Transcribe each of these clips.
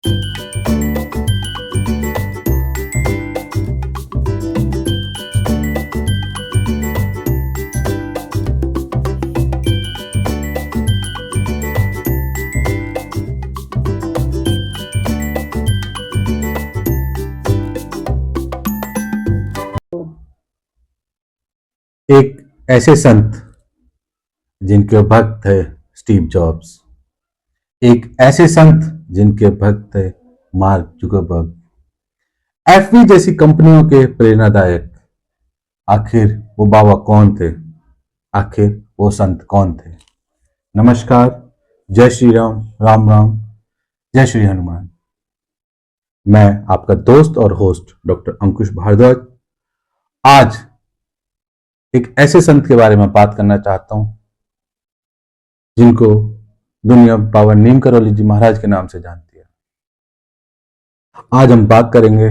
एक ऐसे संत जिनके भक्त थे स्टीव जॉब्स, एक ऐसे संत जिनके भक्त थे मार्क जुकरबर्ग, एफबी जैसी कंपनियों के प्रेरणादायक। आखिर वो बाबा कौन थे? आखिर वो संत कौन थे? नमस्कार, जय श्री राम, राम राम, जय श्री हनुमान। मैं आपका दोस्त और होस्ट डॉक्टर अंकुश भारद्वाज आज एक ऐसे संत के बारे में बात करना चाहता हूं जिनको दुनिया बाबा नीम करौली जी महाराज के नाम से जानती है। आज हम बात करेंगे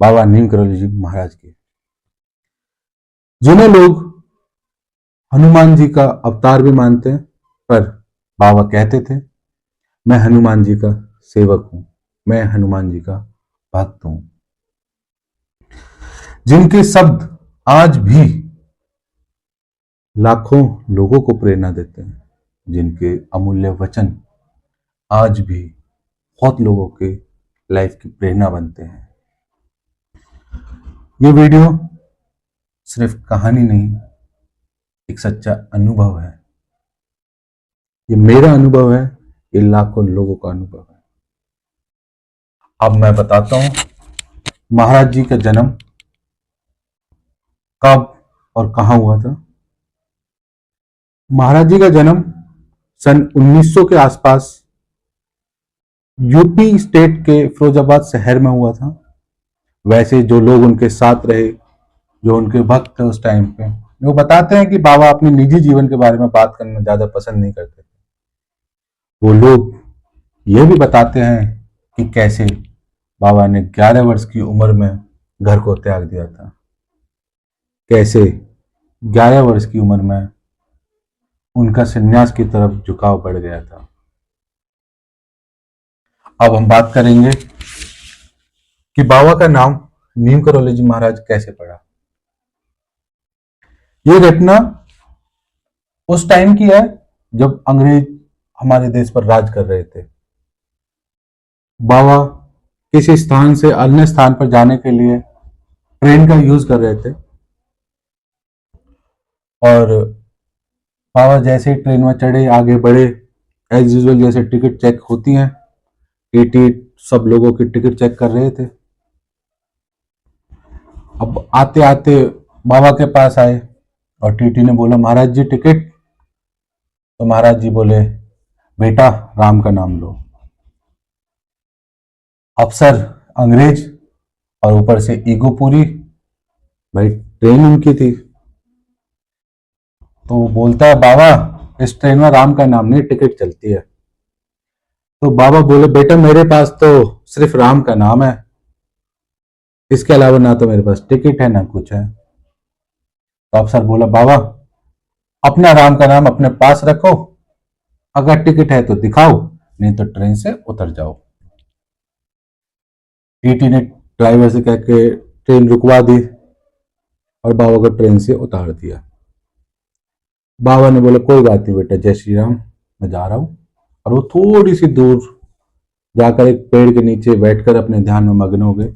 बाबा नीम करौली जी महाराज की, जिन्हें लोग हनुमान जी का अवतार भी मानते हैं। पर बाबा कहते थे, मैं हनुमान जी का सेवक हूं, मैं हनुमान जी का भक्त हूं। जिनके शब्द आज भी लाखों लोगों को प्रेरणा देते हैं, जिनके अमूल्य वचन आज भी बहुत लोगों के लाइफ की प्रेरणा बनते हैं। ये वीडियो सिर्फ कहानी नहीं, एक सच्चा अनुभव है। ये मेरा अनुभव है, ये लाखों लोगों का अनुभव है। अब मैं बताता हूं महाराज जी का जन्म कब और कहां हुआ था। महाराज जी का जन्म सन 1900 के आसपास यूपी स्टेट के फिरोजाबाद शहर में हुआ था। वैसे जो लोग उनके साथ रहे, जो उनके भक्त थे उस टाइम पे, वो बताते हैं कि बाबा अपने निजी जीवन के बारे में बात करना ज्यादा पसंद नहीं करते थे। वो लोग ये भी बताते हैं कि कैसे बाबा ने 11 वर्ष की उम्र में घर को त्याग दिया था, कैसे 11 वर्ष की उम्र में उनका संन्यास की तरफ झुकाव बढ़ गया था। अब हम बात करेंगे कि बाबा का नाम नीम करौली जी महाराज कैसे पड़ा। ये घटना उस टाइम की है जब अंग्रेज हमारे देश पर राज कर रहे थे। बाबा किसी स्थान से अन्य स्थान पर जाने के लिए ट्रेन का यूज कर रहे थे और बाबा जैसे ही ट्रेन में चढ़े, आगे बढ़े, एज यूजुअल जैसे टिकट चेक होती हैं, टीटी सब लोगों की टिकट चेक कर रहे थे। अब आते आते बाबा के पास आए और टीटी ने बोला, महाराज जी टिकट। तो महाराज जी बोले, बेटा राम का नाम लो। अफसर अंग्रेज और ऊपर से ईगो पूरी, भाई ट्रेन उनकी थी। तो वो बोलता है, बाबा इस ट्रेन में राम का नाम नहीं, टिकट चलती है। तो बाबा बोले, बेटा मेरे पास तो सिर्फ राम का नाम है, इसके अलावा ना तो मेरे पास टिकट है ना कुछ है। तो अफसर बोला, बाबा अपना राम का नाम अपने पास रखो, अगर टिकट है तो दिखाओ, नहीं तो ट्रेन से उतर जाओ। टीटी ने ड्राइवर से कह के ट्रेन रुकवा दी और बाबा को ट्रेन से उतार दिया। बाबा ने बोला, कोई बात नहीं बेटा, जय श्री राम, मैं जा रहा हूं। और वो थोड़ी सी दूर जाकर एक पेड़ के नीचे बैठकर अपने ध्यान में मग्न हो गए।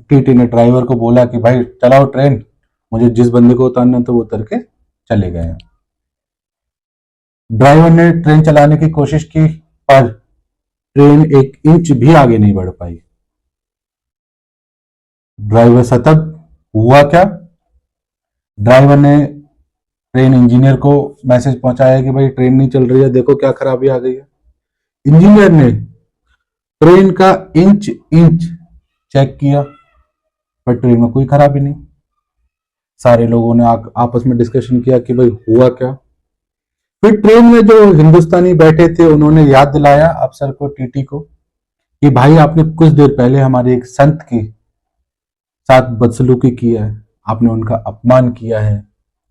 टीटी ने ड्राइवर को बोला कि भाई चलाओ ट्रेन, मुझे जिस बंदे को उतारना तो वो उतर के चले गए। ड्राइवर ने ट्रेन चलाने की कोशिश की पर ट्रेन एक इंच भी आगे नहीं बढ़ पाई। ड्राइवर सतर्क हुआ क्या? ड्राइवर ने ट्रेन इंजीनियर को मैसेज पहुंचाया कि भाई ट्रेन नहीं चल रही है, देखो क्या खराबी आ गई है। इंजीनियर ने ट्रेन का इंच इंच चेक किया पर ट्रेन में कोई खराबी नहीं। सारे लोगों ने आपस में डिस्कशन किया कि भाई हुआ क्या। फिर ट्रेन में जो हिंदुस्तानी बैठे थे उन्होंने याद दिलाया अफसर को, टीटी को, कि भाई आपने कुछ देर पहले हमारे एक संत की साथ बदसलूकी की है, आपने उनका अपमान किया है,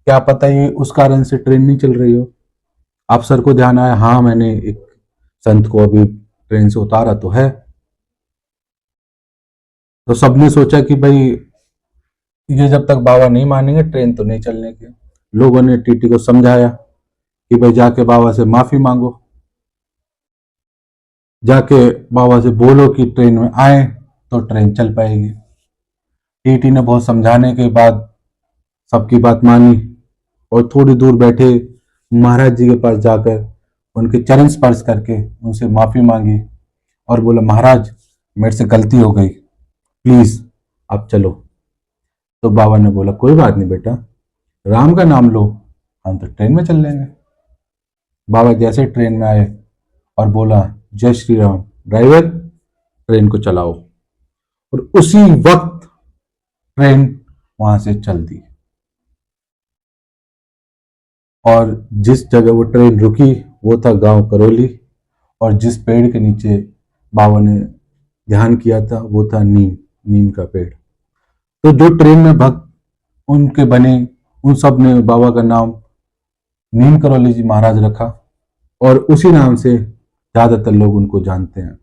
क्या पता ये उस कारण से ट्रेन नहीं चल रही हो। अफसर को ध्यान आया, हाँ मैंने एक संत को अभी ट्रेन से उतारा तो है। तो सबने सोचा कि भाई ये जब तक बाबा नहीं मानेंगे ट्रेन तो नहीं चलने की। लोगों ने टीटी को समझाया कि भाई जाके बाबा से माफी मांगो, जाके बाबा से बोलो कि ट्रेन में आए तो ट्रेन चल पाएगी। टीटी ने बहुत समझाने के बाद सबकी बात मानी और थोड़ी दूर बैठे महाराज जी के पास जाकर उनके चरण स्पर्श करके उनसे माफी मांगी और बोला, महाराज मेरे से गलती हो गई, प्लीज आप चलो। तो बाबा ने बोला, कोई बात नहीं बेटा, राम का नाम लो, हम तो ट्रेन में चल लेंगे। बाबा जैसे ट्रेन में आए और बोला, जय श्री राम, ड्राइवर ट्रेन को चलाओ, और उसी वक्त ट्रेन वहां से चल दी। और जिस जगह वो ट्रेन रुकी वो था गांव करौली, और जिस पेड़ के नीचे बाबा ने ध्यान किया था वो था नीम का पेड़। तो जो ट्रेन में भक्त उनके बने, उन सब ने बाबा का नाम नीम करौली जी महाराज रखा, और उसी नाम से ज्यादातर लोग उनको जानते हैं,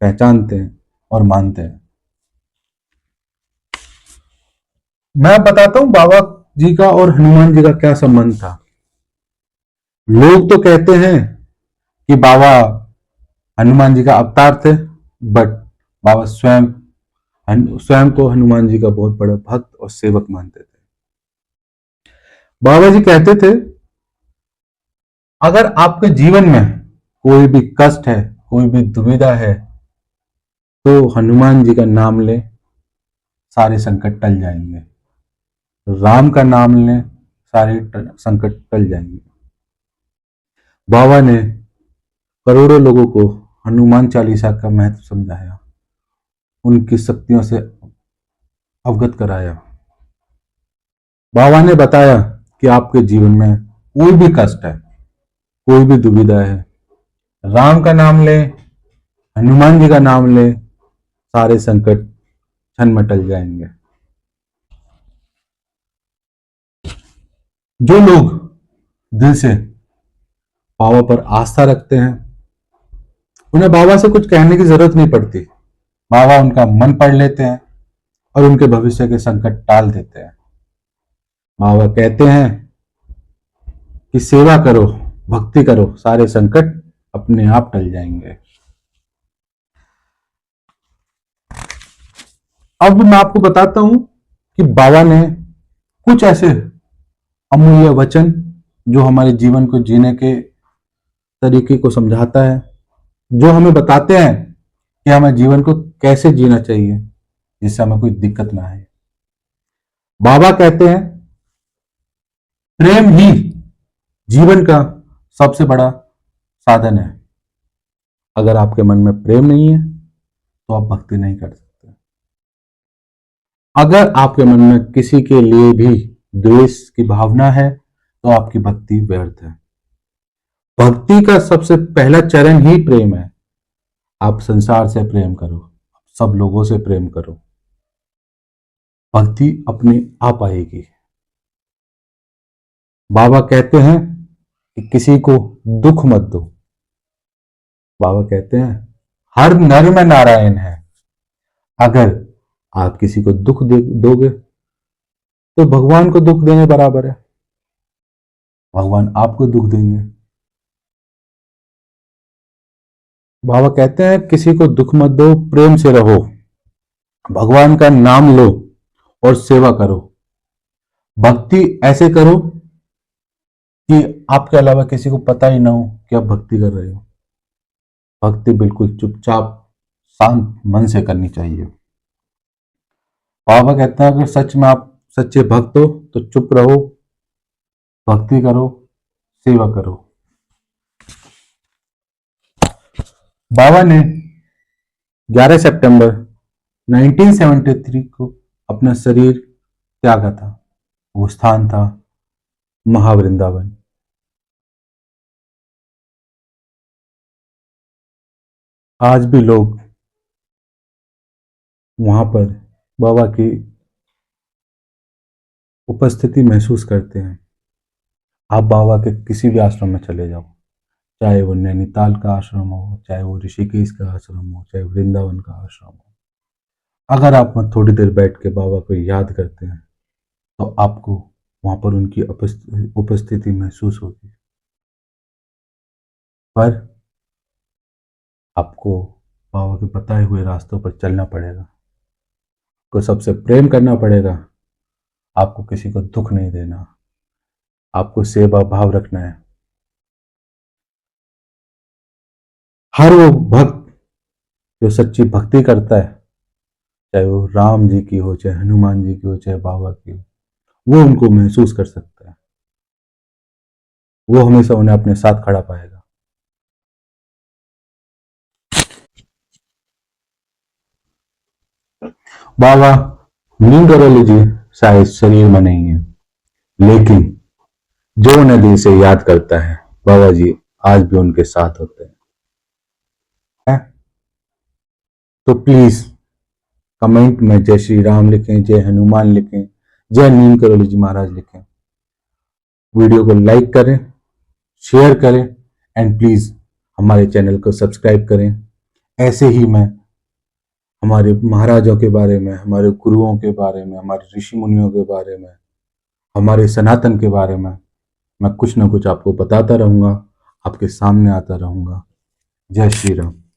पहचानते हैं और मानते हैं। मैं बताता हूं बाबा जी का और हनुमान जी का क्या संबंध था। लोग तो कहते हैं कि बाबा हनुमान जी का अवतार थे, बट बाबा स्वयं को हनुमान जी का बहुत बड़ा भक्त और सेवक मानते थे। बाबा जी कहते थे, अगर आपके जीवन में कोई भी कष्ट है, कोई भी दुविधा है, तो हनुमान जी का नाम ले, सारे संकट टल जाएंगे। राम का नाम ले, सारे संकट टल जाएंगे। बाबा ने करोड़ों लोगों को हनुमान चालीसा का महत्व समझाया, उनकी शक्तियों से अवगत कराया। बाबा ने बताया कि आपके जीवन में कोई भी कष्ट है, कोई भी दुविधा है, राम का नाम ले, हनुमान जी का नाम ले, सारे संकट क्षण में टल जाएंगे। जो लोग दिल से बाबा पर आस्था रखते हैं, उन्हें बाबा से कुछ कहने की जरूरत नहीं पड़ती। बाबा उनका मन पढ़ लेते हैं और उनके भविष्य के संकट टाल देते हैं। बाबा कहते हैं कि सेवा करो, भक्ति करो, सारे संकट अपने आप टल जाएंगे। अब मैं आपको बताता हूं कि बाबा ने कुछ ऐसे अमूल्य वचन जो हमारे जीवन को जीने के तरीके को समझाता है, जो हमें बताते हैं कि हमें जीवन को कैसे जीना चाहिए जिससे हमें कोई दिक्कत ना आए। बाबा कहते हैं, प्रेम ही जीवन का सबसे बड़ा साधन है। अगर आपके मन में प्रेम नहीं है तो आप भक्ति नहीं कर सकते। अगर आपके मन में किसी के लिए भी द्वेष की भावना है तो आपकी भक्ति व्यर्थ है। भक्ति का सबसे पहला चरण ही प्रेम है। आप संसार से प्रेम करो, सब लोगों से प्रेम करो, भक्ति अपने आप आएगी। बाबा कहते हैं कि किसी को दुख मत दो। बाबा कहते हैं, हर नर में नारायण है। अगर आप किसी को दुख दोगे तो भगवान को दुख देने बराबर है। भगवान आपको दुख देंगे। बाबा कहते हैं, किसी को दुख मत दो, प्रेम से रहो, भगवान का नाम लो और सेवा करो। भक्ति ऐसे करो कि आपके अलावा किसी को पता ही ना हो कि आप भक्ति कर रहे हो। भक्ति बिल्कुल चुपचाप शांत मन से करनी चाहिए। बाबा कहते हैं, अगर सच में आप सच्चे भक्त हो तो चुप रहो, भक्ति करो, सेवा करो। बाबा ने 11 सितंबर 1973 को अपना शरीर त्यागा था। वो स्थान था महावृंदावन। आज भी लोग वहां पर बाबा की उपस्थिति महसूस करते हैं। आप बाबा के किसी भी आश्रम में चले जाओ, चाहे वो नैनीताल का आश्रम हो, चाहे वो ऋषिकेश का आश्रम हो, चाहे वृंदावन का आश्रम हो। अगर आप वहाँ थोड़ी देर बैठ के बाबा को याद करते हैं तो आपको वहां पर उनकी उपस्थिति महसूस होगी। पर आपको बाबा के बताए हुए रास्तों पर चलना पड़ेगा, को सबसे प्रेम करना पड़ेगा, आपको किसी को दुख नहीं देना, आपको सेवा भाव रखना है। हर वो भक्त जो सच्ची भक्ति करता है, चाहे वो राम जी की हो, चाहे हनुमान जी की हो, चाहे बाबा की हो, वो उनको महसूस कर सकता है। वो हमेशा उन्हें अपने साथ खड़ा पाएगा। बाबा न्यूरोलॉजी शायद शरीर में नहीं है, लेकिन जो उन्हें दिल से याद करता है, बाबा जी आज भी उनके साथ होते हैं। है? तो प्लीज कमेंट में जय श्री राम लिखें, जय हनुमान लिखें, जय नीम करोली जी महाराज लिखें। वीडियो को लाइक करें, शेयर करें एंड प्लीज हमारे चैनल को सब्सक्राइब करें। ऐसे ही मैं हमारे महाराजों के बारे में, हमारे गुरुओं के बारे में, हमारे ऋषि मुनियों के बारे में, हमारे सनातन के बारे में मैं कुछ ना कुछ आपको बताता रहूंगा, आपके सामने आता रहूंगा। जय श्री राम।